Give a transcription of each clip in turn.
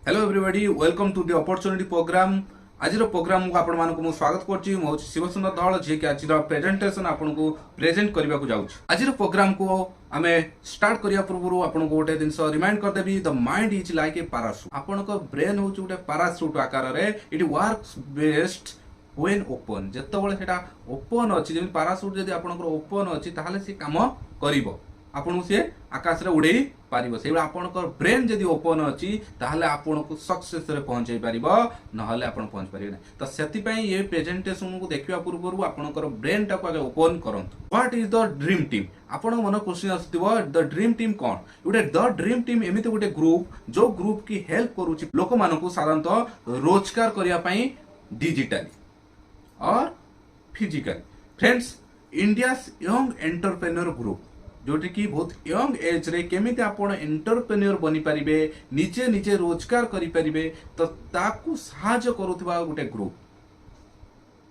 Hello everybody welcome to the opportunity programme आज programme को आपण मानक मु स्वागत करछि मु शिवसुंदर धळ जे कि आज प्रेजेंटेशन आपण को प्रेजेंट करबा को जाउछि। आज प्रोग्राम को आमे स्टार्ट करिया पूर्व आपण को गोटे दिन रिमाइंड कर देबी the mind is like a parachute. आपण को ब्रेन होछि गोटे पैराशूट आकार रे it works best when open. जत्ते बेले सेटा ओपन अछि जेमि पैराशूट जदि आपण को ओपन अछि ताहाले से काम करिवो आपन से आकाश रे उड़े पारिबो। से आपन को ब्रेन जदि ओपन अछि ताहाले आपन को सक्सेस रे पहुंचै पारिबो नहले आपन पहुंच पारिबे नै। तो सेति पई ये प्रेजेंटेशन को देखिबा पूर्व आपन को ब्रेन टा को आगे ओपन करंतु। What is the dream team? आपन मन क्वेश्चन आस्थिबो द ड्रीम टीम कोन? उडे द ड्रीम टीम एमिति गोटे ग्रुप जो ग्रुप की हेल्प करूची लोक मानन को साधारणतः रोजगार करिया पई डिजिटली और physically. Friends, India's young entrepreneur group जोटी की बहुत यंग एज रे केमिति आपण एंटरप्रेन्योर बनी परिबे निजे निजे रोजगार करि परिबे तो ताकू सहायता करूथबा गोटे ग्रुप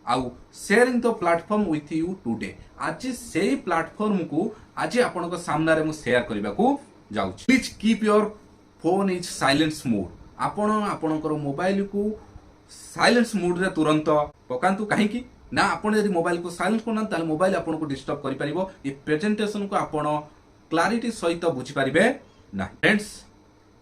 आउ sharing the platform with you today. आज सेही प्लेटफॉर्म को आज आपण को सामने रे मु शेयर करबा को जाउछि। Please keep your phone is silence mode. आपणकर मोबाइल को साइलेंस मोड रे तुरंत पकांतु। काहे की ना आपण यदि मोबाइल को साइलेंस करना ताले मोबाइल आपन को डिस्टर्ब करि परिबो। ये प्रेजेंटेशन को आपण क्लैरिटी सहित बुझी परिबे ना। फ्रेंड्स,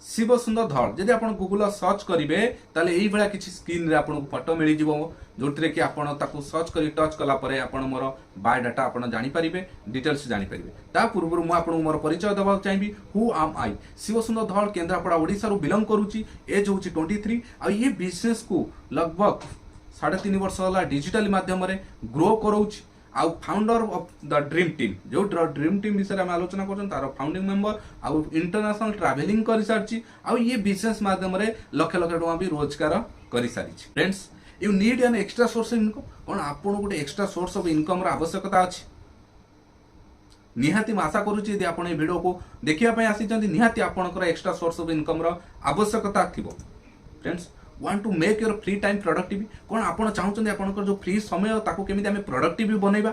शिवसुंदर धळ जदि आपण गूगल सर्च करिवे ताले एही भला किछि स्क्रीन रे आपण को फोटो मिलि जिवो जोटरे कि आपण ताकू सर्च करी टच कला परे आपण मोर बायोडाटा आपण जानि परिबे, डिटेल्स जानि परिबे। ता पूर्व मु आपण मोर परिचय दबा चाहिबी। हु आम आई? शिवसुंदर धळ केंद्रापड़ा ओडिसा रो बिलोंग करूची। एज होची 23 आ ये बिजनेस को लगभग 3.5 वर्ष होला डिजिटल माध्यम रे ग्रो करोछि। आउ founder of the dream team जो ड्रीम टीम विषय में आलोचना करछन तार फाउंडिंग मेंबर आउ इंटरनेशनल ट्रैवलिंग करि सारछि। आउ ये बिजनेस माध्यम रे लाख लाख टका भी रोजगार करि सारिछि। Friends, you need an extra source of income. कोन आपन गोटे एक्स्ट्रा सोर्स ऑफ इनकम रा आवश्यकता अछि? निहाती आशा करूछि यदि आपण ए वीडियो को देखिया पय आसी जंदी निहाती आपनकर एक्स्ट्रा सोर्स ऑफ इनकम रा आवश्यकता थिबो। Friends, want to make your free time productive। कोन आपण चाहउछन आपनकर जो फ्री समय ताको केमिति हमें प्रोडक्टिव बनैबा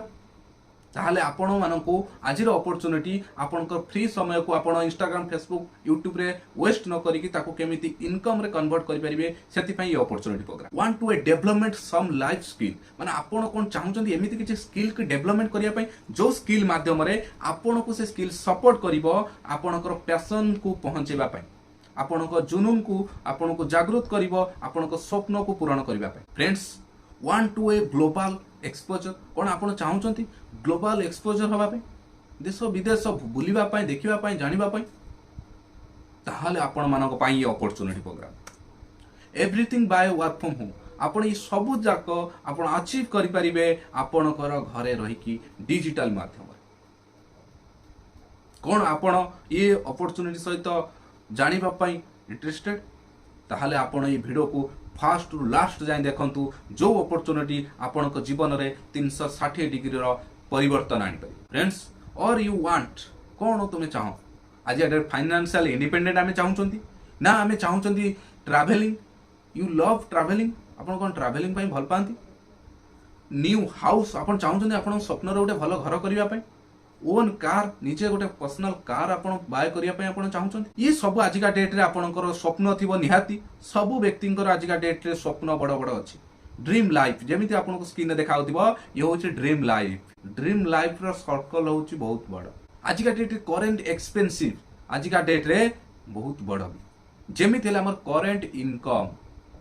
ताहाले आपण मानको आजिर अपॉर्चुनिटी आपनकर फ्री समय को आपण इंस्टाग्राम, फेसबुक, यूट्यूब रे वेस्ट न करिकि ताको केमिति इनकम रे कन्वर्ट करि परिबे सेति पई ये opportunity programme. Want to a development some life skill माने आपण कोन चाहउछन एमिति किछि स्किल के डेवलपमेंट करिया पई जो स्किल माध्यम रे आपण को से स्किल सपोर्ट करिवो आपनकर पैशन को पहुंचेबा पई, आपण को जुनून को आपण को जागृत करिवो आपण को स्वप्न को पूर्ण करिबा पई। Friends, want to a global exposure कोन आपण चाहउछंती ग्लोबल एक्सपोजर हबा पई, देश विदेश बुलिबा पई, देखिबा पई, जानिबा पई, ताहाले आपण मानको पई ये opportunity programme. Everything by work from home आपण ई सब जाक आपण अचीव करि परिबे आपणकर घरे रही की डिजिटल माध्यम। कोन आपण ये अपॉर्चुनिटी सहित जानिबा पई इंटरेस्टेड ताहाले आपण ये वीडियो को फास्ट टू लास्ट जाय देखंतु जो अपॉर्चुनिटी आपण को जीवन रे 360 डिग्री रो परिवर्तन आनि पारि। फ्रेंड्स, और यू वांट कोन तुमे चाहो आज एडर फाइनेंशियल इंडिपेंडेंट आमे चाहउचंती ना आमे चाहउचंती ट्रैवलिंग? You love travelling. आपण कोन ट्रैवलिंग पई भल पांती? न्यू हाउस आपण चाहउचंती आपण स्वप्न रो गोटे भलो घर करिया पई, ओन कार निजे गोटे पर्सनल कार आपण बाय करिया पई आपण चाहउचंती। ये सब आजिका डेट रे आपणकर स्वप्न थिबो निहाती सब व्यक्तिंकर आजिका डेट रे स्वप्न बड़ बड़ अछि। ड्रीम लाइफ जेमिति आपनको स्क्रीन रे देखाउथिबो ये होछि ड्रीम लाइफ। ड्रीम लाइफ रो सर्कल होछि बहुत बड़। आजिका डेट रे करेंट एक्सपेंसिव आजिका डेट रे बहुत बड़ जेमिति हमर करेंट इनकम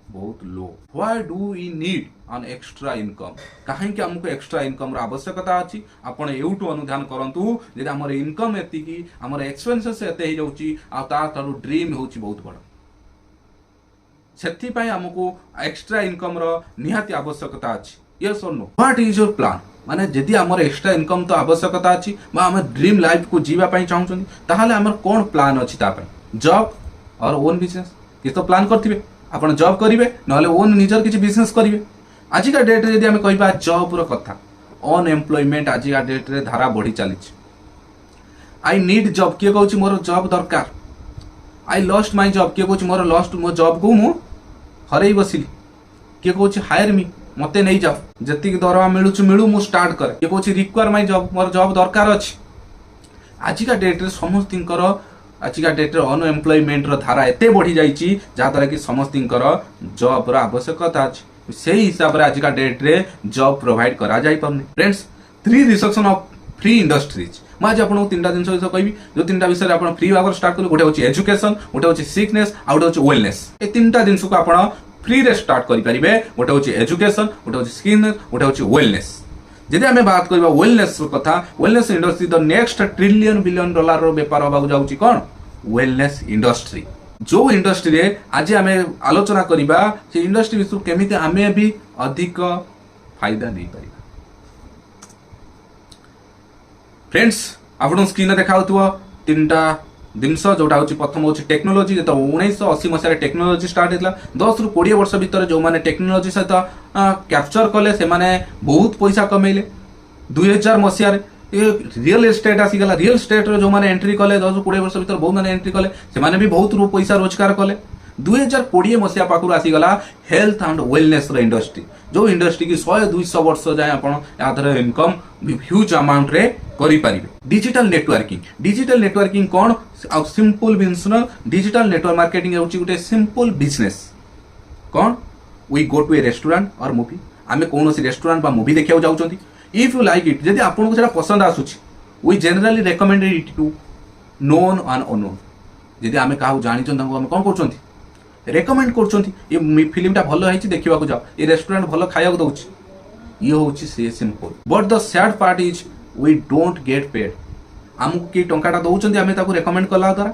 बहुत low. Why do we need an extra income? काहे कि हमको एक्स्ट्रा इनकम रा आवश्यकता अछि। आपण एउटु अनुधान करंतु जे हमर इनकम एति की हमर एक्सपेंसेस एते हे जाउची आ ता तारु ड्रीम होउची बहुत बड़। सेथि पई हमको एक्स्ट्रा इनकम रा निहाती आवश्यकता अछि। यस और no? What is your plan? माने जदि हमर एक्स्ट्रा इनकम तो आवश्यकता अछि बा हम ड्रीम लाइफ को जीवा पई चाहउछन ताहाले हमर कोन प्लान अछि ता पई? जॉब और ओन बिजनेस कि तो प्लान करथिबे आपण जॉब करिवे नहले ओन निजर किछि बिजनेस करिवे। आजिका डेट रे यदि हम कहबा जॉब रो कथा अनएम्प्लॉयमेंट आजिका डेट रे धारा बढ़ी चली। आई नीड जॉब के कहूची मोर जॉब दरकार। आई लॉस्ट माय जॉब के कहूची मोर लॉस्ट मो जॉब को मु हरई बसिली। के कहूची हायर मी मते नै जाओ जति की दरवा मिलु मु स्टार्ट करे। के कहूची require my job more job दरकार अछि। आजिका डेट रे समस्तिंकर आजिका डेट अनएम्प्लॉयमेंट धारा एते बढ़ी जाइए जहाँद्वारा कि समस्त जॉब आवश्यकता अच्छी से हिसाब से आजिका डेट रे जॉब प्रोवाइड करा जाई पारनी। Friends 3 recession of free industries मैं आज आपको 3टा जिन विषय कहबी जो 3टा विषय आप फ्री भाव स्टार्ट करेंगे। गोटे हूँ एजुकेशन, गोटे हूँ सिकनेस, आ गोटे हूँ वेलनेस। ये 3टा जिन को आप फ्री रे स्टार्ट करेंगे। गोटे हूँ एजुकेशन, गोटे हूँ सिकनेस, गोटे हूँ वेलनेस। जदि आम बात करबा वेलनेस कथा, wellness industry the next trillion billion dollar रो व्यापार होगा जाउची कोन वेलनेस इंडस्ट्री। जो इंडस्ट्री रे आज आम आलोचना करबा से इंडस्ट्री विषय केमिति आमे भी अधिक फायदा नहीं पारिबा। फ्रेंड्स आपण स्क्रीन देखा 3टा जिनस जोटा हूँ प्रथम हूँ टेक्नोलोजी। जो 1980 मसीह टेक्नोलोजी स्टार्ट होता 10 ରୁ 20 वर्ष भितर जो मैंने टेक्नोलोजी सहित कैप्चर कले से माने बहुत पैसा कमेले। 2000 मसीह रियल एस्टेट आसीगला। रियल एस्टेट जो मैंने एंट्री कले 10 ରୁ 20 वर्ष भितर बहुत मैंने एंट्री कले से माने भी बहुत पैसा रोजगार कले। 2020 मसीहा पाखु आसीगला हेल्थ एंड वेलनेस इंडस्ट्री जो इंडस्ट्री की 100-200 वर्ष जाए आप इनकम ह्यूज अमाउंट रे करि पारिबे। डिजिटल नेटवर्किंग कौन simple business. Digital network marketing होची गुटे सिंपल बिजनेस। कौन we go to a restaurant और मूवी आमे कौन सी रेस्टोरेंट बा मूवी देखिया जाउचंती। इफ यू लाइक इट जदि आपन को सेटा पसंद आसुची we generally recommended it to known and unknown. जदि आमे काहू जानि चंद हम कोन करचंती रेकमेंड करचंती ये फिल्मटा भलो है देखा जाओ, ये रेस्टोरेंट भलो खाया दउची। ये होची से simple but the sad part is we don't get paid. आमको कि टंकाटा दउचंती आमे ताको रेकमेंड कला द्वारा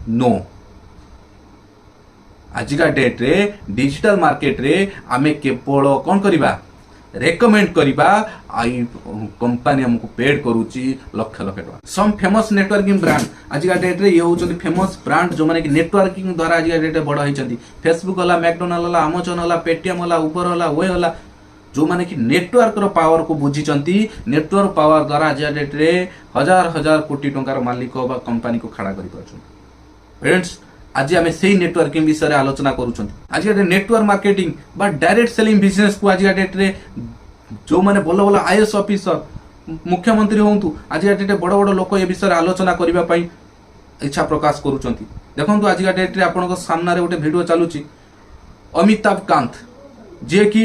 नो। आजिका डेट रे डिजिटल मार्केट रे आमे केवल कौन करिबा रेकमेंड करिबा आई कंपनी हमको पेड करूची लक्ष लक्ष टका। सम फेमस नेटवर्किंग ब्रांड आजिका डेट रे ये होचंती फेमस ब्रांड जो माने कि नेटवर्किंग द्वारा आजिका डेट रे बड़ होइचंती। फेसबुक होला, मैकडोनाल्ड होला, अमेजन होला, पेटीएम होला, उबर होला, वे होला जो माने कि नेटवर्क रो पावर को बुझीचंती। नेटवर्क पावर द्वारा आजिका डेट रे हजार हजार कोटी टंकार मालिक बा कंपनी को खड़ा करि पाछन। फ्रेंड्स आज आम से नेटवर्किंग विषय में आलोचना करूँ। आज नेटवर्क मार्केटिंग बा डायरेक्ट सेलिंग बिजनेस को आज डेट रे जो मैंने भल भल आईएएस ऑफिसर मुख्यमंत्री हूँ आज डेट बड़ बड़ लोक ये विषय आलोचना करने इच्छा प्रकाश करुँच। देखो आज डेट रे आपण सामने गोटे भिडियो चलुची अमिताभ कांत जे कि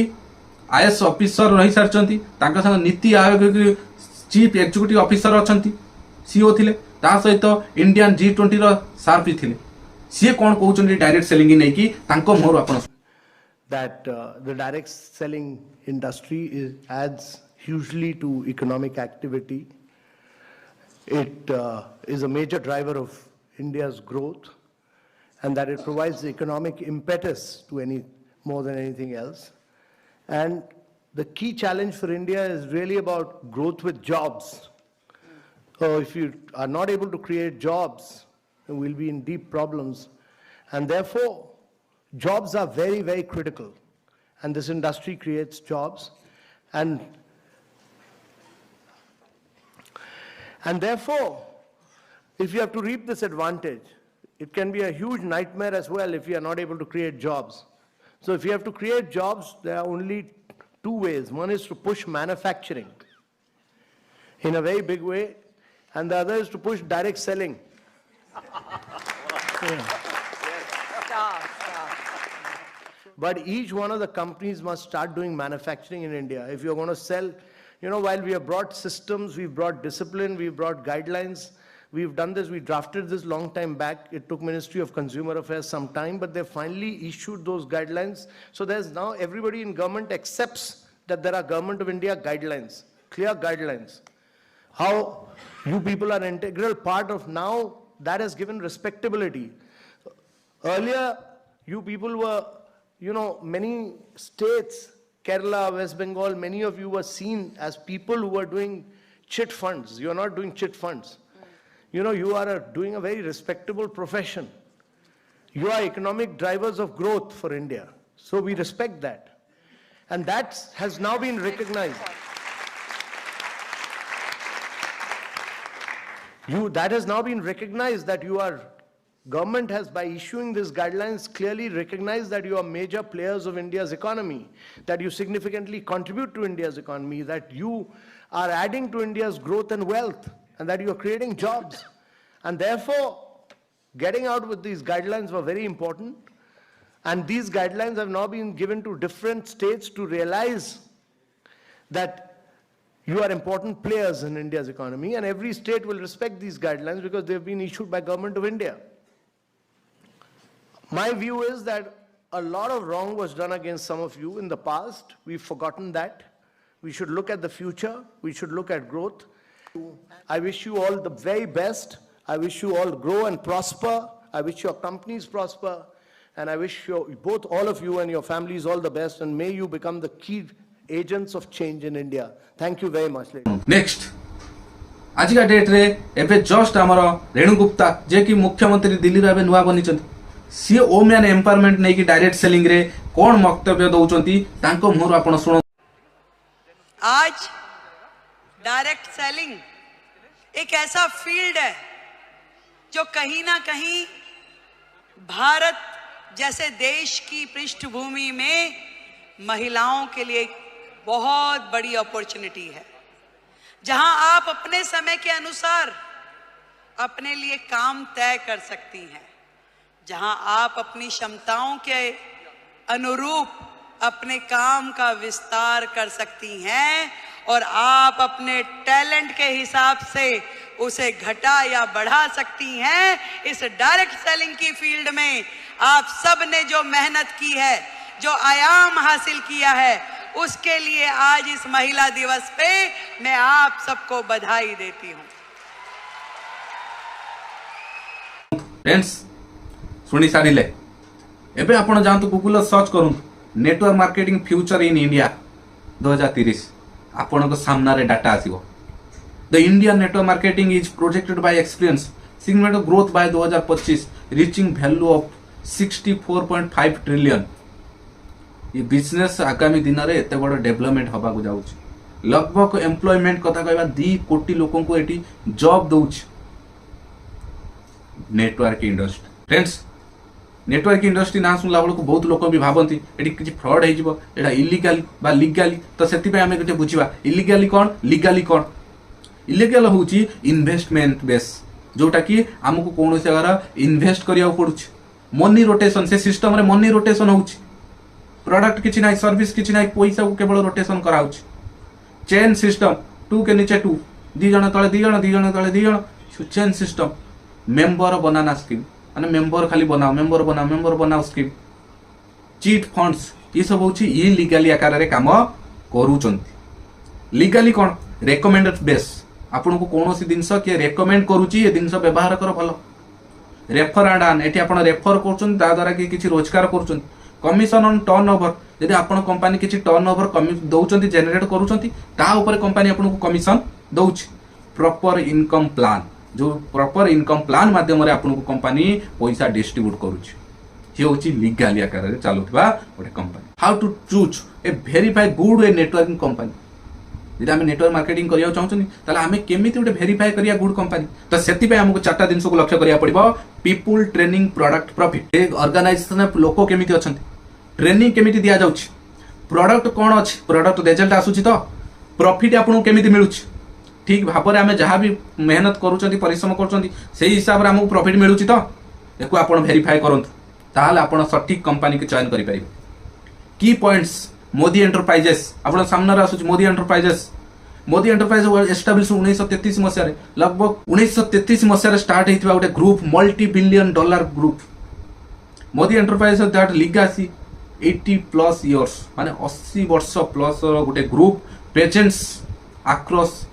आईएएस ऑफिसर रही सारी संग NITI Aayog chief executive officer अच्छा सीओ थिले सहित इंडियन G20 रो सार भी थिले। सी कौन कहते डायरेक्ट सेलिंग नहीं कि मोर अपन that the direct selling industry adds hugely to economic activity. It is a major driver of India's growth, and that it provides the economic impetus to more than anything else. And the key challenge for India is really about growth with jobs. So if you are not able to create jobs, we'll be in deep problems. And therefore, jobs are very, very critical. And this industry creates jobs. And therefore, if you have to reap this advantage, it can be a huge nightmare as well if you are not able to create jobs. So if you have to create jobs, there are only two ways. One is to push manufacturing in a very big way, and the other is to push direct selling. But each one of the companies must start doing manufacturing in India. If you're going to sell, while we have brought systems, we've brought discipline, we've brought guidelines, we've done this, we drafted this long time back. It took Ministry of Consumer Affairs some time, but they finally issued those guidelines. So there's now everybody in government accepts that there are Government of India guidelines, clear guidelines. How you people are an integral part of now, that has given respectability. Earlier, you people were, many states, Kerala, West Bengal, many of you were seen as people who were doing chit funds. You are not doing chit funds. You are doing a very respectable profession. You are economic drivers of growth for India. So we respect that. And that has now been recognized. That has now been recognized that government has, by issuing these guidelines, clearly recognized that you are major players of India's economy, that you significantly contribute to India's economy, that you are adding to India's growth and wealth, and that you are creating jobs. And therefore, Getting out with these guidelines were very important. And these guidelines have now been given to different states to realize that you are important players in India's economy, and every state will respect these guidelines because they've been issued by Government of India. My view is that a lot of wrong was done against some of you in the past. We've forgotten that. We should look at the future. We should look at growth. I wish you all the very best. I wish you all grow and prosper. I wish your companies prosper. And I wish both all of you and your families all the best. And may you become the key agents of change in India. Thank you very much. Next आज का date रे एबे just हमर रेणु गुप्ता जे कि मुख्यमंत्री दिल्ली रे नुआ बनिचंती सी women empowerment नै कि डायरेक्ट सेलिंग रे कोन वक्तव्य दउचंती तांको मोर आपण सुनो। आज डायरेक्ट सेलिंग एक ऐसा फील्ड है जो कहीं ना कहीं भारत जैसे देश की पृष्ठभूमि में महिलाओं के लिए एक बहुत बड़ी अपॉर्चुनिटी है, जहां आप अपने समय के अनुसार अपने लिए काम तय कर सकती हैं, जहां आप अपनी क्षमताओं के अनुरूप अपने काम का विस्तार कर सकती हैं और आप अपने टैलेंट के हिसाब से उसे घटा या बढ़ा सकती हैं। इस डायरेक्ट सेलिंग की फील्ड में आप सब ने जो मेहनत की है, जो आयाम हासिल किया है, उसके लिए आज इस महिला दिवस पे मैं आप सबको बधाई देती हूं। फ्रेंड्स सुनी सारिले एबे आपण जानतु गूगल सर्च करूँ network marketing future in India 2030 आपण को सामना रे डाटा आसीबो। The Indian network marketing is projected by experience significant growth by 2025 reaching value of 64.5 trillion. ये बिजनेस आगामी दिन में एत बड़ डेवलपमेंट हवा को जाउछि। लगभग एम्प्लॉयमेंट कथा कहबा 2 कोटी लोगों को एटी जॉब दउछि network industry. Friends network industry ना सुनला बेलू बहुत लोक भी भावती ये किसी फ्रड हो इलिगाली बा लिगाली, तो से आम गोटे बुझा इलिगाली कौन लिगाली कौन। इलिगाल हूँ इन्वेस्टमेंट बेस जोटा कि आमको कौन जगार इन्वेस्ट करा पड़ू, मनी रोटेशन से सिस्टम रे मनी रोटेशन हो प्रोडक्ट किसी ना सर्विस किसी ना पैसा को केवल रोटेशन कराऊ चेन सिस्टम 2 के नीचे 2 2 जन तले 2 जन 2 जन तले 2 जन चेन सिस्टम मेंबर बनाना स्कीम माने मेंबर खाली बनाओ मेंबर बनाओ स्कीम चीट फंड्स ये सब हूँ इलिगाली आकार में काम करूचंती। लीगाली कौन रेकमेंडेड बेस आपन को कौन सी जिनस किए रेकमेंड करुच्ची ये जिनस व्यवहार कर भल रेफर एंड आन एटी आप रेफर कर किसी रोजगार कर कमिशन ऑन टर्न ओवर यदि आपन कंपनी किसी टर्न ओवर दौरान जेनेरेट करूँ कंपनी आपको कमिशन दौच। प्रॉपर इनकम प्लान जो प्रॉपर इनकम प्लान माध्यम आपको कंपनी पैसा डिस्ट्रीब्यूट करुच्ची लीगाली आकार में चलुवा गोटे company. How to choose a verify good a networking company यदि आम नेटवर्क मार्केटिंग करने चाहूँ आम केमी गोटे भेरीफाई करिया गुड कंपनी, तो से आमको 4टा जिन को लक्ष्य करा पड़ो। People training product profit organisation लोक केमी अच्छा ट्रेनिंग केमी दि जाऊँ प्रोडक्ट कौन अच्छी प्रोडक्ट रिजल्ट आसूची तो प्रॉफिट आपको केमी मिलूँ ठीक भाव में आम जहाँ भी मेहनत करूँ परिश्रम कर हिसाब से आमको प्रॉफिट मिलूँ तो एक आप भेरीफाई करूँ ताल आप सठिक कंपनी की चयन करेंगे। की पॉइंट्स मोदी एंटरप्राइजेस आप सामने आसूँ मोदी एंटरप्राइज एस्टाब्लिश 1933 मसीह लगभग 1933 मसीह स्टार्ट होता गोटे group multi billion dollar group Modi enterprise that legacy 80+ years माने 80 वर्ष प्लस गोटे ग्रुप प्रेजेंस अक्रॉस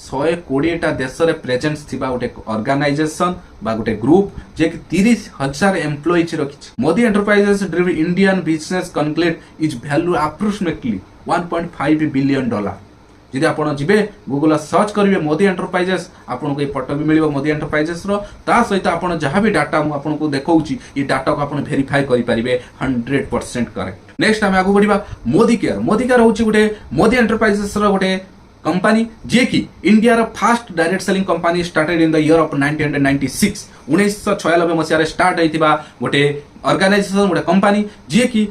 120टा देश रे प्रेजेंस थिबा गोटे ऑर्गेनाइजेशन बा गोटे ग्रुप जे कि 30,000 एम्प्लॉइज रखिछ। Modi enterprises drive Indian business conclave is value approximately 1.5 billion dollar. यदि आपन जिबे गूगल सर्च करेंगे मोदी एंटरप्राइजेस आपन को फोटो भी मिलिबो मोदी एंटरप्राइजेस रो ता सहित आपन जहां भी डाटा मु आपन को देखौची ये डाटा को आपन वेरीफाई करि परिबे 100% करेक्ट। नेक्स्ट हम आगु बढ़िबा मोदी केयर होची गोटे मोदी एंटरप्राइजेस रो गोटे कंपनी जे कि इंडिया रो first direct selling company started in the year of 1996 1996 मसिया रे स्टार्ट होइतिबा गोटे ऑर्गेनाइजेशन गोटे कंपनी जे कि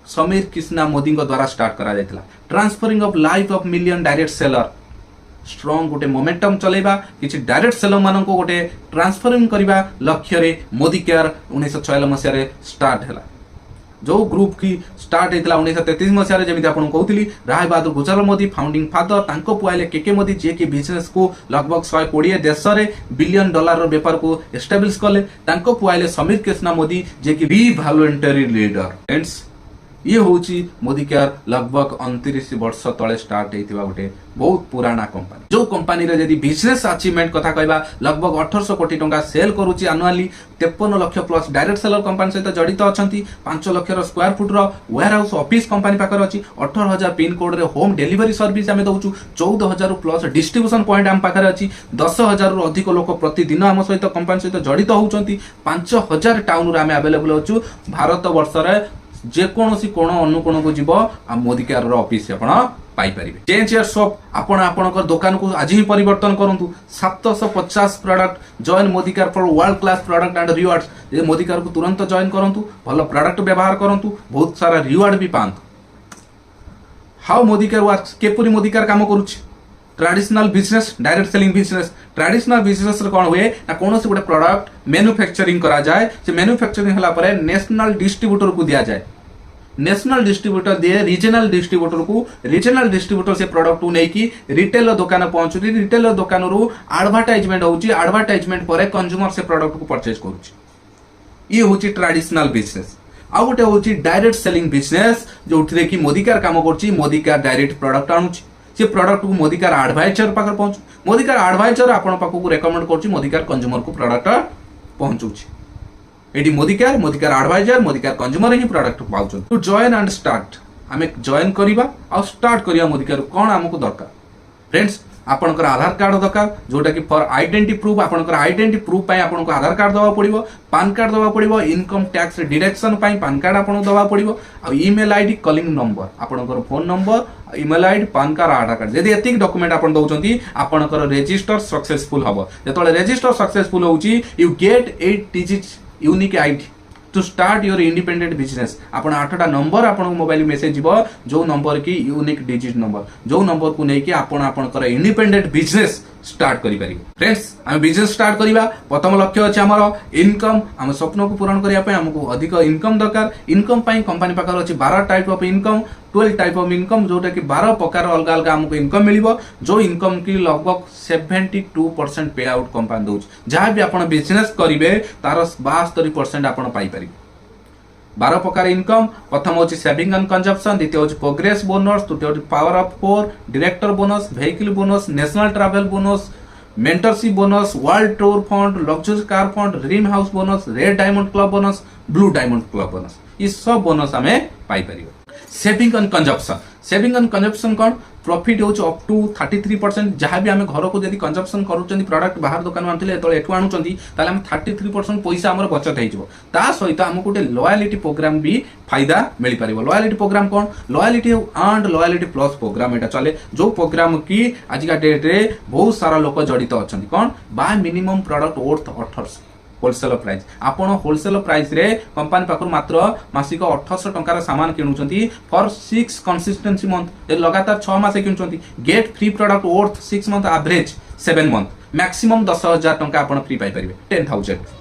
समीर कृष्णा मोदी द्वारा स्टार्ट करा जायतिला। Transferring of life of million direct seller strong गोटे मोमेंटम चलेबा किछि डायरेक्ट सेलर मानको गोटे ट्रांसफरिंग करबा लक्ष्य रे मोदी केयर 1996 मसिया रे स्टार्ट हैला जो ग्रुप की स्टार्ट होता 1933 मसीह जमी आपको कहती राय बहादुर गुजराल मोदी फाउंडिंग फादर तांको पुआले के मोदी जे कि बिजनेस को लगभग 120 देश में $1 बिलियन बेपार को एस्टाब्लिश कले तांको पुआले समीर कृष्णा मोदी जे कि बी वॉलंटरी लीडर फ्रेंड्स ये होची मोदी केयर लगभग 29 वर्ष तले स्टार्ट होता गोटे बहुत पुराना कंपनी जो कंपनी रे यदि बिजनेस अचीवमेंट कथा कहबा लगभग 1800 कोटी टंका सेल करूची annually 53 lakh plus direct seller company सहित जड़ित अछंती 5 लाख स्क्वायर फुट रो वेयर हाउस ऑफिस कंपनी पाकर अछि 18000 पिन कोड रे होम डिलीवरी सर्विस आमे दउचु 14000 प्लस डिस्ट्रीब्यूशन पॉइंट आम पाकर अछि 10000 रु अधिक लोक प्रतिदिन आम सहित कंपनी सहित जड़ित होउचंती 5000 टाउन रे आमे अवेलेबल अछु भारत वर्ष रे जे कोनोसी कोण अनुकोण को जीव आ मोदी केयर रो ऑफिस आपण पाई परिबे चेंज योर शॉप आपण आपनकर दुकान को आज ही परिवर्तन करंतु 750 product join Modi care for world class product and rewards ये मोदी केयर को तुरंत जॉइन करंतु भलो प्रोडक्ट व्यवहार करंतु बहुत सारा रिवार्ड भी पांतु हाउ मोदी केयर वर्क्स केपुरी मोदी केयर काम करूची traditional business direct selling business traditional business रे कोन हुए ना कोनोसी गोटे प्रोडक्ट मैन्युफैक्चरिंग करा जाए से मैन्युफैक्चरिंग हला परे नेशनल डिस्ट्रीब्यूटर को दिया जाए नेशनल डिस्ट्रीब्यूटर दिए रीजनल डिस्ट्रीब्यूटर से प्रोडक्ट को नहीं रिटेल दुकान पहुंचुची रिटेल दुकान रु एडवर्टाइजमेंट होची एडवर्टाइजमेंट परे कंज्यूमर से प्रोडक्ट को परचेज करूची ये होची ट्रेडिशनल बिजनेस आ गोटे होची डायरेक्ट सेलिंग बिजनेस जोठरे कि मोदी केयर काम करची मोदी केयर डायरेक्ट प्रोडक्ट आणुची से प्रोडक्ट को मोदी केयर एडवाइजर पाकर पहुंच मोदी केयर एडवाइजर आपण पाखु को रेकमेंड करची मोदी केयर कंज्यूमर को प्रोडक्ट पहुंचुची एडी Modi care advisor Modi care consumer ही प्रोडक्ट पाउछन टू जॉइन एंड स्टार्ट आमे जॉइन करिबा आ स्टार्ट करिया मोदी केयर कोन हमको दरकार फ्रेंड्स आपनकर आधार कार्ड दरकार जोटा कि फॉर आइडेंटिटी प्रूफ आपनकर आइडेंटिटी प्रूफ पाई आपनको आधार कार्ड दवा पड़िबो पान कार्ड दवा पड़िबो इनकम टैक्स डिडक्शन पाई पान कार्ड आपनको दवा पड़िबो आ ईमेल आईडी कॉलिंग नंबर आपनकर phone number email ID PAN card Aadhaar card यदि एतिक डॉक्यूमेंट आपन दउचंती आपनकर रजिस्टर सक्सेसफुल हबो जेतोले रजिस्टर सक्सेसफुल होउची you get 8 digit unique ID to start your independent business आपण 8टा नंबर आपण मोबाइल मेसेज जीवो जो नंबर की यूनिक डिजिट नंबर जो नंबर को नेकी आपण आपनकर इंडिपेंडेंट बिजनेस स्टार्ट करि पारिबो फ्रेंड्स हम बिजनेस स्टार्ट करिबा प्रथम लक्ष्य अछि हमर इनकम हम स्वप्न को पूर्ण करिया पे हमको अधिक इनकम दरकार इनकम पई कंपनी पाकर अछि 12 type of income 12 type of income जोटा कि 12 प्रकार अलग अलग हमको इनकम मिलिबो जो इनकम की लगभग 72% पे आउट कंपनी दोछ जहां भी आपण बिजनेस करिवे तार 72% आपण पाई परिबे 12 प्रकार इनकम प्रथम होची सेविंग एंड कंजप्शन द्वितीय होची प्रोग्रेस बोनस तृतीय होची power of 4 director bonus vehicle bonus national travel bonus mentorship bonus world tour fund luxury car fund dream house bonus red diamond club bonus blue diamond club bonus ये सब bonus हमें पाई परिबो saving and consumption कोन profit होच up to 33% जहां भी हमें घर को यदि कंजप्शन करूचंदी प्रोडक्ट बाहर दुकान आनथिले एतो एठु आनुचंदी ताले हम 33% पैसा हमर बचत हेजिवो ता सहित हमको गोटे लॉयल्टी प्रोग्राम भी फायदा मिल पारिबो लॉयल्टी प्रोग्राम कोन loyalty and loyalty plus program एटा चले जो प्रोग्राम की आज का डेट रे बहुत सारा लोक जड़ित अछंती कोन buy minimum product worth 1800 wholesale price आपण होलसेल प्राइस रे कंपनी पाखर मात्र मासिक 1800 टंकार सामान किनुचंती फॉर 6 कंसिस्टेंसी मंथ लगातार 6 मास किनुचंती get free product worth 6 month average 7 month maximum 10000 टंका आपण फ्री पाई परिबे 10000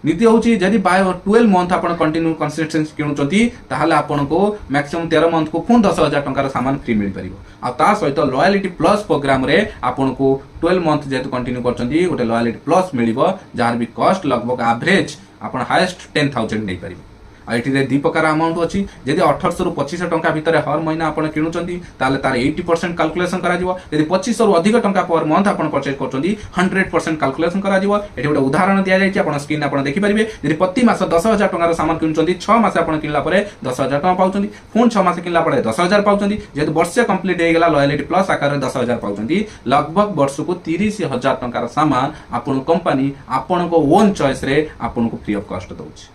नीति होची जदी बाय 12 मंथ आपण कंटिन्यू कंसिस्टेंसी किनुचंती ताहाले आपण को मैक्सिमम 13 मंथ को पुन 10000 टंकार सामान फ्री मिल परिबो आ ता सहित लॉयल्टी प्लस प्रोग्राम रे आपण को 12 मंथ जेतु कंटिन्यू करचंती गोटे लॉयल्टी प्लस मिलिबो जार भी कॉस्ट लगभग एवरेज आपण हाईएस्ट 10000 नै परिबो आ एठी रे दी प्रकार अमाउंट अछि जदी 1800 रु 2500 टंका भितर हर महीना आपण किनुचंती ताले तार 80% कैलकुलेशन करा जिवो यदि 2500 रु अधिक टंका पर मंथ आपण परचेज करचंती 100% कैलकुलेशन करा जिवो एठी गोटे उदाहरण दिया जायछि आपण स्क्रीन आपण देखि परिबे यदि प्रति मास 10000 टंका रो सामान किनुचंती 6 मास आपण किनला परे 10000 टंका पाउचंती पुन 6 मास किनला परे 10000 पाउचंती जेतु वर्ष कंप्लीट हे गेला लॉयल्टी प्लस आकार रे 10000 पाउचंती लगभग वर्ष को 30000 टंका रो सामान आपण कंपनी आपण को ओन चॉइस रे आपण को फ्री ऑफ कॉस्ट दोछि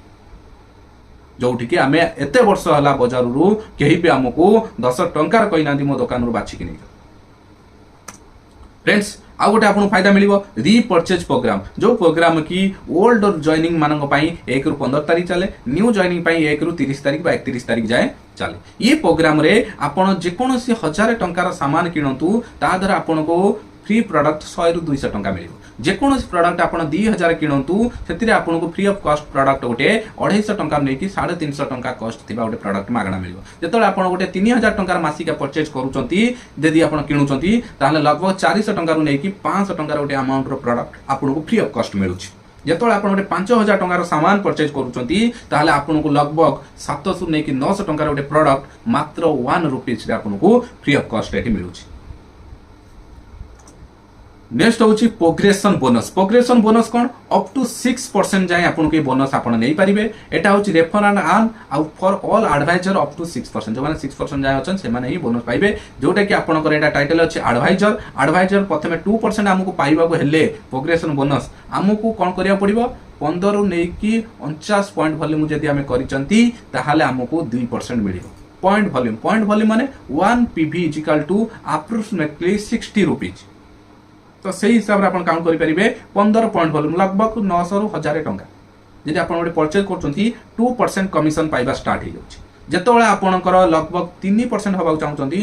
जोठी कि आमे एते वर्ष हला बाजार रु केही भी हमको 10 टंकार कहि नांदी मो दुकान रु बाछि कि नै फ्रेंड्स आ गोटे आपन फायदा मिलिबो रीपर्चेज प्रोग्राम जो प्रोग्राम की ओल्ड और जॉइनिंग मानक पई 1 रु 15 तारिख चले न्यू जॉइनिंग पई 1 रु 30 तारिख बा 31 तारिख जाए चले ये प्रोग्राम रे आपन जे कोनोसी 1000 टंकार सामान किनंतु ता द्वारा आपन को फ्री प्रोडक्ट 100 रु 200 टंका मिलिबो जेकोनोसी प्रोडक्ट आपण 2000 किणंतु सेतिरे आपनको फ्री ऑफ कॉस्ट प्रोडक्ट गोटे 250 टंका नै कि 350 टंका कॉस्ट थिबा गोटे प्रोडक्ट मागणा मिलिबो जेतले आपण गोटे 3000 टंका मासिक परचेज करूचंती यदि आपण किणुचंती ताले लगभग 400 टंका रु नै कि 500 टंका गोटे अमाउंट रो प्रोडक्ट आपनको फ्री ऑफ कॉस्ट मिलुची जेतले आपण गोटे 5000 टंका सामान परचेज करूचंती ताले आपनको लगभग 700 नै कि 900 टंका गोटे प्रोडक्ट मात्र 1 रुपीस रे आपनको फ्री ऑफ कॉस्ट एठी मिलुची नेक्स्ट होची प्रोग्रेशन बोनस कौन अप टू 6% जाए आपन के बोनस आपन नहीं पारिबे एटा होची refer and earn out for all adviser up to 6% जो माने 6% जाए अछन से माने ही बोनस पाइबे जोटा कि आपन कर एटा टाइटल अछि एडवाइजर प्रथमे 2% हमकु पाइबा को हेले प्रोग्रेशन बोनस हमकु कोन करिया पड़िबो 15 रु नै कि 49 पॉइंट वॉल्यूम जदी हमें करिसंती ताहाले हमकु 2% मिलिबो पॉइंट वॉल्यूम माने 1 PV equal to approximately 60 rupees तो सही हिसाब से आप काउंट करेंगे 15 पॉइंट वॉल्यूम लगभग 900 रु 1000 टंका जदि आप परचेज कर 2% कमिशन पाइबा स्टार्ट हो जाए जितेबाला आपंकर लगभग 3% हवा चाहते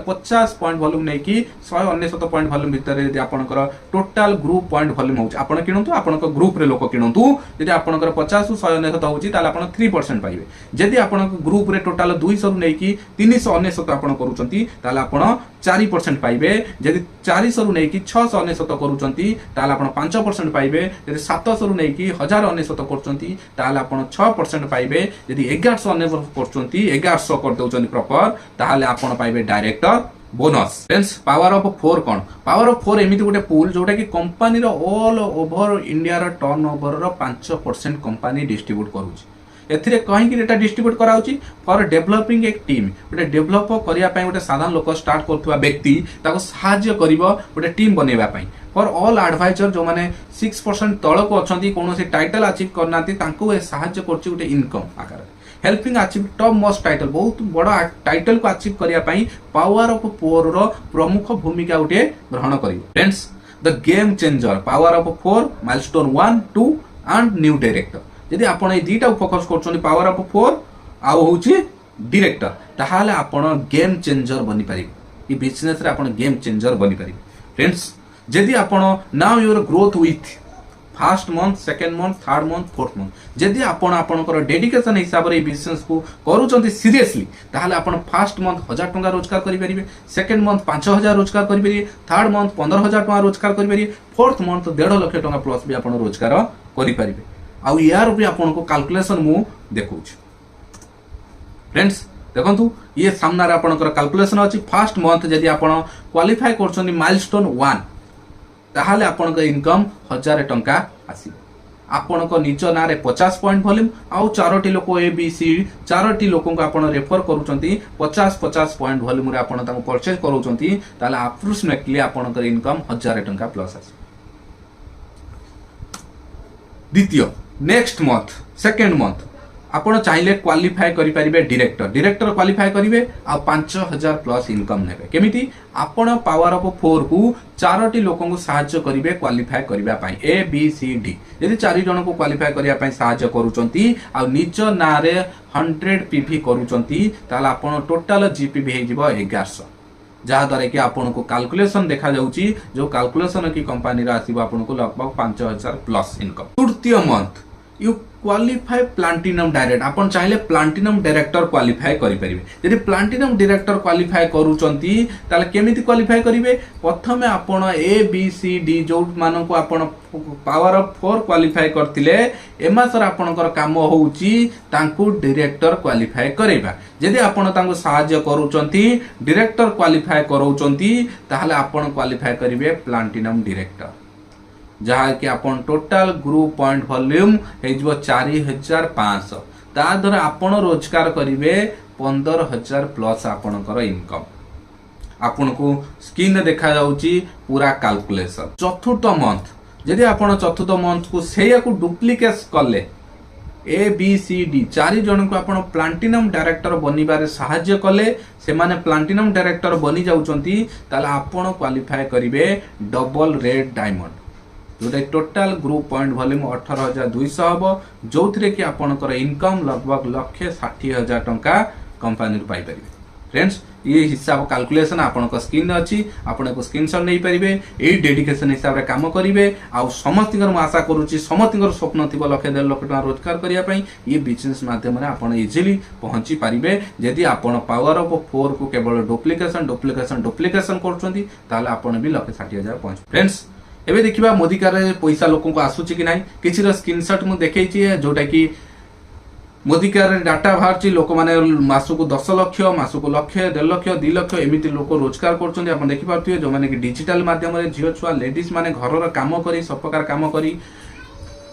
50 पॉइंट वॉल्यूम नहीं कि 199 पॉइंट वॉल्यूम भितर यदि आपंकर टोटाल ग्रुप पॉइंट वॉल्यूम होची आपण किणतु आपण ग्रुप रे लोक किणतु यदि आपंकर 50 रु 199 होची ताले आपण 3% पाइबे जदि आपण ग्रुप रे टोटाल 200 रु नहीं कि 399 आपण करूचंती ताले आपण 4% पाइबे जदि 400 रु नहीं कि 699 करूचंती ताले आपण 5% पाइबे जदि 700 रु नहीं कि 1099 करूचंती ताले आपण 6% पाइबे जदि 1199 करूचंती 1100 कर दउचंती प्रॉपर ताले आपण पाइबे director bonus friends power of 4 कोन पावर ऑफ 4 एमिति गोटे पूल जोटा कि कंपनी रो ऑल ओवर इंडिया रो टर्नओवर रो 5% कंपनी डिस्ट्रीब्यूट करूची एथिरे कहीं कि एटा डिस्ट्रीब्यूट कराउची फॉर डेवलपिंग एक टीम गोटे डेवलप करिया पई गोटे साधारण लोक स्टार्ट करथुवा व्यक्ति ताको सहाय्य करिवो गोटे टीम बनेबा पई फॉर ऑल एडवाइजर जो माने 6% तळको अछंती कोनोसी टाइटल अचीव करनाती तांको ए सहाय्य करची गोटे इनकम आकार helping achieve top most title बहुत बड़ा टाइटल को अचीव करिया पई पावर ऑफ 4 रो प्रमुख भूमिका गोटे ग्रहण करिवो friends the game changer power of 4 milestone 1 2 and new director यदि आपण ए दीटा फोकस करछोनी पावर ऑफ 4 आउ होची डायरेक्टर ताहाले आपण गेम चेंजर बनि पारिबे ई बिजनेस रे आपण गेम चेंजर बनि पारिबे फ्रेंड्स यदि आपण now your growth with first month second month third month fourth month जदि आपण आपनकर डेडिकेशन हिसाब रे बिजनेस को करूचंती सीरियसली ताहाले आपण फर्स्ट मंथ 1000 टंका रोजगार करि परिबे सेकंड मंथ 5000 रोजगार करि परिबे थर्ड मंथ 15000 टंका रोजगार करि परिबे फोर्थ मंथ 1.5 लाख टंका प्लस भी आपण रोजगार करि परिबे आउ यार भी आपनको कैलकुलेशन मु देखौछ फ्रेंड्स देखंतु ये सामना रे आपनकर कैलकुलेशन अछि फर्स्ट मंथ जदि आपण क्वालिफाई करछनी माइलस्टोन 1 ताहाले आपनकर इनकम 1000 टंका आसी आपनको निज ना रे 50 पॉइंट वॉल्यूम आउ चारोटी लोक ए बी सी चारोटी लोकों को आपण रेफर करूचंती 50 पॉइंट वॉल्यूम रे आपण ताको परचेज करूचंती ताले अप्रोक्सीमेटली आपनकर इनकम 1000 टंका प्लस आसी द्वितीय नेक्स्ट मंथ सेकंड मंथ आपण चाहिले क्वालिफाई करि परिबे डायरेक्टर क्वालिफाई करिवे आ 5000 प्लस इनकम नेबे केमिति आपण पावर ऑफ 4 को चारोटी लोकों को सहायता करिवे क्वालिफाई करिबा पई ए बी सी डी यदि चारि जन को क्वालिफाई करिया पई सहायता करूचंती आ निज ना रे 100 पीवी करूचंती ताला आपण टोटल जीपीवी हे जिवो 1100 जहा द्वारा कि आपन को कैलकुलेशन देखा जाउची जो कैलकुलेशन की कंपनी रा आसीबो आपन को लगभग 5000 प्लस इनकम तृतीय month you qualify platinum direct आपण चाहिले प्लाटिनम डायरेक्टर क्वालिफाई करि परिबे यदि प्लाटिनम डायरेक्टर क्वालिफाई करूचंती ताले केमिति क्वालिफाई करिवे प्रथमे आपण ए बी सी डी जो मानं को आपण पावर ऑफ 4 क्वालिफाई करथिले एमासर आपणकर काम होउची तांकु डायरेक्टर क्वालिफाई करेबा यदि आपण तांकु सहाय्य करूचंती डायरेक्टर क्वालिफाई करूचंती ताहाले आपण क्वालिफाई करिवे प्लाटिनम डायरेक्टर जहाँ कि आपण टोटल ग्रुप पॉइंट वॉल्यूम हेजबो 4500 ता द्वारा आपण रोजगार करिवे 15000 प्लस आपणकर इनकम आपण को स्क्रीन रे देखा जाउची पूरा कैलकुलेशन चतुर्थ मंथ यदि आपण चतुर्थ मंथ को सेया को डुप्लीकेट करले ए बी सी डी चारि जन को आपण प्लाटिनम डायरेक्टर बनिबारे सहाय्य कले से माने प्लाटिनम डायरेक्टर बनि जाउचंती ताला आपण क्वालिफाई करिवे डबल रेड डायमंड जोटा टोटाल ग्रुप पॉइंट वॉल्यूम 18200 हम जो थी कि आपणकर इनकम लगभग 1,60,000 टंका कंपनी पाई परिबे फ्रेंड्स ये हिसाब कैलकुलेशन आपन स्क्रीन अच्छी आपन स्क्रीनशॉट नहीं पारे यही डेडिकेशन हिसाब से काम करेंगे आउ समस्त आशा करुच्ची समस्त स्वप्न थी 1,00,000 टका रोजगार करने ये बिजनेस माध्यम आप इजिली पहुंची पारे जदि आप पावर ऑफ 4 को केवल डुप्लिकेशन डुप्लिकेशन डुप्लिकेशन कर भी 1,60,000 पहुंच फ्रेंड्स एबे देखिबा मोदी कार पैसा लोक को आसुची कि नाही किछि स्क्रीनशॉट मु देखैछि जोटा कि मोदी कार डाटा बाहर लोक मैंने मासक 10 लाख मासक 1,00,000 1.5 लाख 2 लाख एमती लोक रोजगार कर देखिपे जो मैंने कि डिजिटल माध्यम झील छुआ लेडीज मैंने घर काम कर सब प्रकार काम कर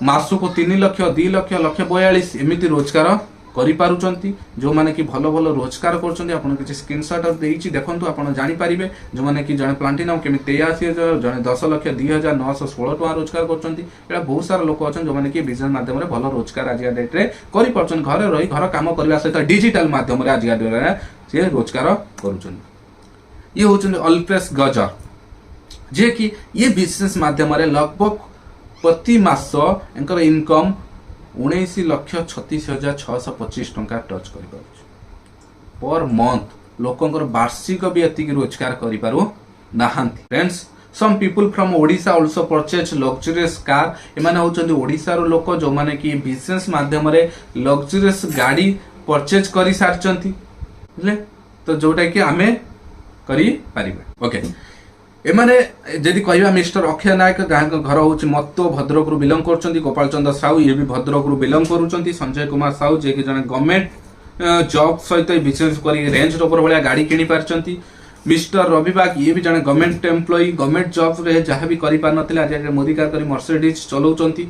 मासक 3 लाख 2 लाख 1,42,000 एमती रोजगार करिपारुचंती जो माने कि भलो भलो रोजगार करचंती आपण किछि स्क्रीनशॉट देइछि देखंतु आपण जानि पारिबे जो माने कि जने प्लांटिनम केमि 83,000 जने 10,02,916 टका रोजगार करचंती एला बहुत सारा लोक अछन जो माने कि बिजनेस माध्यम रे भलो रोजगार आज डेट रे करि परचन घर रही घर काम करबा सहित डिजिटल माध्यम रे आज डेट रे से रोजगार करूचन ये होचन अल्पेश गजर जे कि ये बिजनेस माध्यम रे लगभग प्रति मास एंकर इनकम 19,36,625 टंका टच कर पर मंथ लोकंकर वार्षिक भी एतिक रोजगार करि पारो नाहंती friends some people from Odisha also purchase luxurious car एमाने होचंदी ओडिशा रो लोक जो माने कि बिजनेस माध्यम रे लग्जरियस गाड़ी परचेज करि सारचंती बुझले तो जोटा कि आमे करि पारिबे ओके एमाने जदि कहवा मिस्टर अक्षय नायक घर हूँ मत्तो भद्रक रु बिलंग कर गोपाल चंद्र साहू ये भी भद्रक रु बिलंग करुँच संजय कुमार साहू जे कि जने गवर्नमेंट जॉब सहित बिजनेस कर रेंज रोवर भाया गाड़ी किनी पारचंती मिस्टर रवि बाग ये भी जने गवर्नमेंट एम्प्लॉई गवर्नमेंट जॉब रे जहाँ भी करि पार नथिले आज मोदी कार करी मर्सिडीज चलाउचंती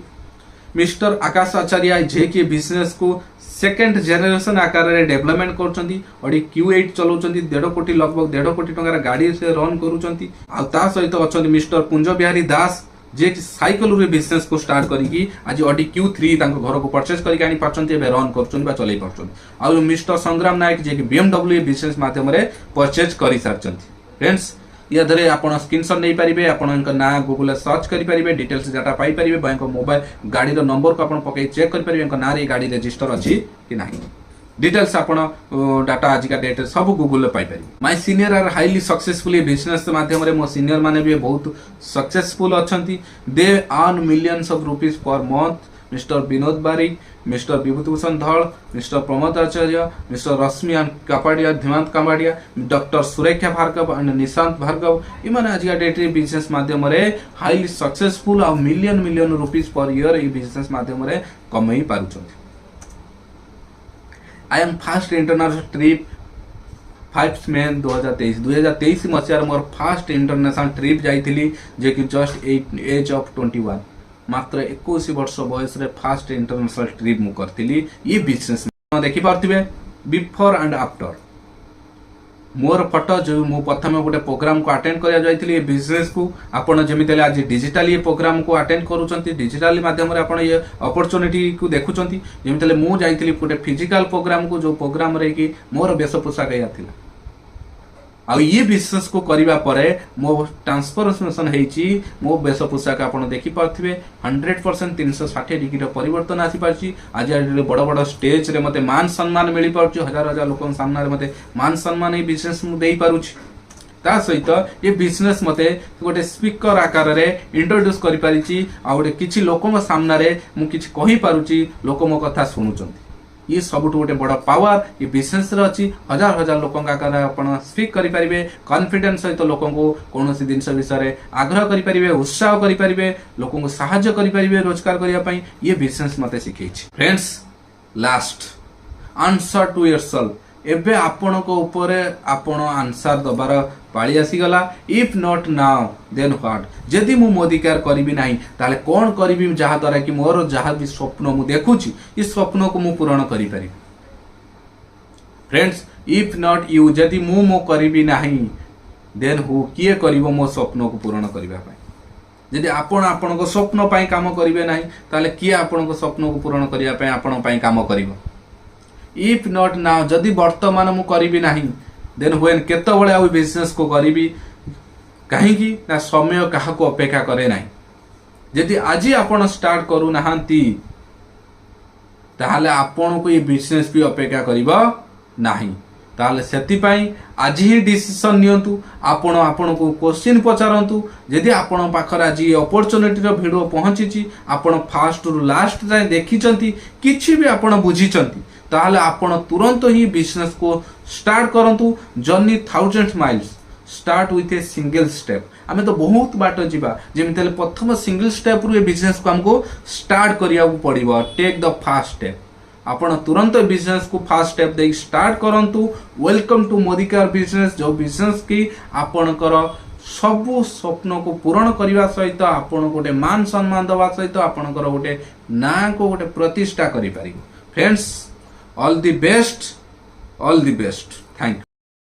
मिस्टर आकाश आचार्य जे कि बिजनेस को सेकेंड जेनरेशन आकार रे डेवलपमेंट करचंती अडी Q8 चलाउचंती 1.5 कोटी लगभग 1.5 कोटी टंकार गाड़ी से रन करूचंती आ ता सहित अछंती मिस्टर पुंज बिहारी दास जे साइकिल रे बिजनेस को स्टार्ट करिकी आज अडी Q3 तांको घर को परचेज करिक आनी पारचंती एबे रन करचंती बा चलाई पारचंती आ मिस्टर संग्राम नायक जे कि BMW बिजनेस माध्यम रे परचेज करि सारचंती फ्रेंड्स या धरे आपण स्क्रीनशॉट नै पारिबे आपण ना गूगल सर्च करि पारिबे डिटेल्स डाटा पाई पारिबे बैंक मोबाइल गाड़ी रो नंबर को आपण पकई चेक करि पारिबे ना रे गाड़ी रजिस्टर अछि कि नाही डिटेल्स आपण डाटा आज का डेट सब गूगल पे पाई पारिबे my senior are highly successful business माध्यम रे मो सीनियर माने भी बहुत सक्सेसफुल अछंती they earn millions of rupees per month mister Vinod Barik mister Vibhutibhushan Dhar mister Pramod Acharya mister Rashmi Kapadia Dhimant Kapadia doctor Surekha Bhargav and Nishant Bhargav इमाने आज डेट रे बिजनेस माध्यम रे हाईली सक्सेसफुल आ million million rupees per year ए बिजनेस माध्यम रे कमाई पारुचंती I am first international trip 5 may 2023 Masih more first international trip जाइथिली जे कि जस्ट एज ऑफ 21 मात्र 21 वर्ष बयस रे फर्स्ट इंटरनेशनल ट्रिप मु करथिली ये बिजनेस देखि पारथिबे बिफोर एंड आफ्टर मोर फोटो जो मु प्रथम गोटे प्रोग्राम को अटेंड करिया जाइथिली ये बिजनेस को आपण जेमितले आज डिजिटल ये प्रोग्राम को अटेंड करूचंती डिजिटल माध्यम रे आपण ये अपॉर्चुनिटी को देखुचंती जेमितले मु जाइथिली गोटे फिजिकल प्रोग्राम को जो प्रोग्राम रे कि मोर वेश पोशाक या थिला आ ये बिजनेस को करिबा परे मो ट्रांसफॉर्मेशन हेची मो वेश पोशाक आपण देखि पाथिबे 100% 360 डिग्री रो परिवर्तन आसी पारची आज बड़ बड़ स्टेज रे मते मान सम्मान मिली पारची हजार हजार लोकन सामने रे मते मान सम्मान ए बिजनेस मु देई पारुची ता सहित ये बिजनेस मते गोटे स्पीकर आकार रे इंट्रोड्यूस करि पारिची आ गोटे किछि लोकन सामने रे मु किछि कहि पारुची लोक मो कथा सुनुचंती ये सबुठ गोटे बड़ पावर ये बिजनेस रे अछि हजार हजार लोकन आकार आपण स्पीक करि परिबे कॉन्फिडेंस सहित लोकन को कोनोसी दिनस विषय रे आग्रह करि परिबे उत्साह करि परिबे लोकन को सहायता करि परिबे रोजगार करिया पई ये बिजनेस मते सिखैछि friends last answer to yourself एबे आपण को ऊपर आपण आंसर दबार पाली आसी गला if not now then what जदि मु मोदी केयर करिबि नाही ताले कोन करिबि जहा द्वारा कि मोर जहा भी स्वप्न मु देखुची ई स्वप्न को मु पूर्ण करि पारि फ्रेंड्स इफ नॉट यू जदि मु करिबि नाही देन हु किए करिवो मो स्वप्न को पूर्ण करिबा पई जदि आपण को स्वप्न पई काम करिवे नाही ताले किए आपण को स्वप्न को पूर्ण करिया पई आपण पई काम करिवो इफ नॉट नाउ जदि वर्तमान मु करिबि नाही देन व्हेन केते बळे आ बिजनेस को करिबि काहे कि ना समय काहा को अपेक्षा करे नाही जदि आज आपण स्टार्ट करू नाहंती ताहाले आपण को ये बिजनेस भी अपेक्षा करिबो नाही ताले सेतिपाई आज ही डिसीजन नियंतु आपण आपण को क्वेश्चन पचारंतु यदि आपण पाखर आज ये अपॉर्चुनिटी रो वीडियो पहुंची आपण फास्ट रु लास्ट जाए देखिचंती किछि भी आपण बुझिचंती ताले आपण तुरंत ही बिजनेस को स्टार्ट करंतु journey 1000 miles start with a single step आमे तो बहुत बाट जीवा जेमितले प्रथम सिंगल स्टेप रु ए बिजनेस को हमको स्टार्ट करिया पड़िबो टेक द फास्ट स्टेप आपण तुरंत बिजनेस को फास्ट स्टेप दे स्टार्ट करंतु वेलकम टू मोदिकार बिजनेस जो बिजनेस की आपणकर सबु स्वप्न को पूरण करने सहित आपण गोटे मान सम्मान दवा सहित आपणकर गोटे ना को गोटे प्रतिष्ठा करि पारिबो friends all the best thank you.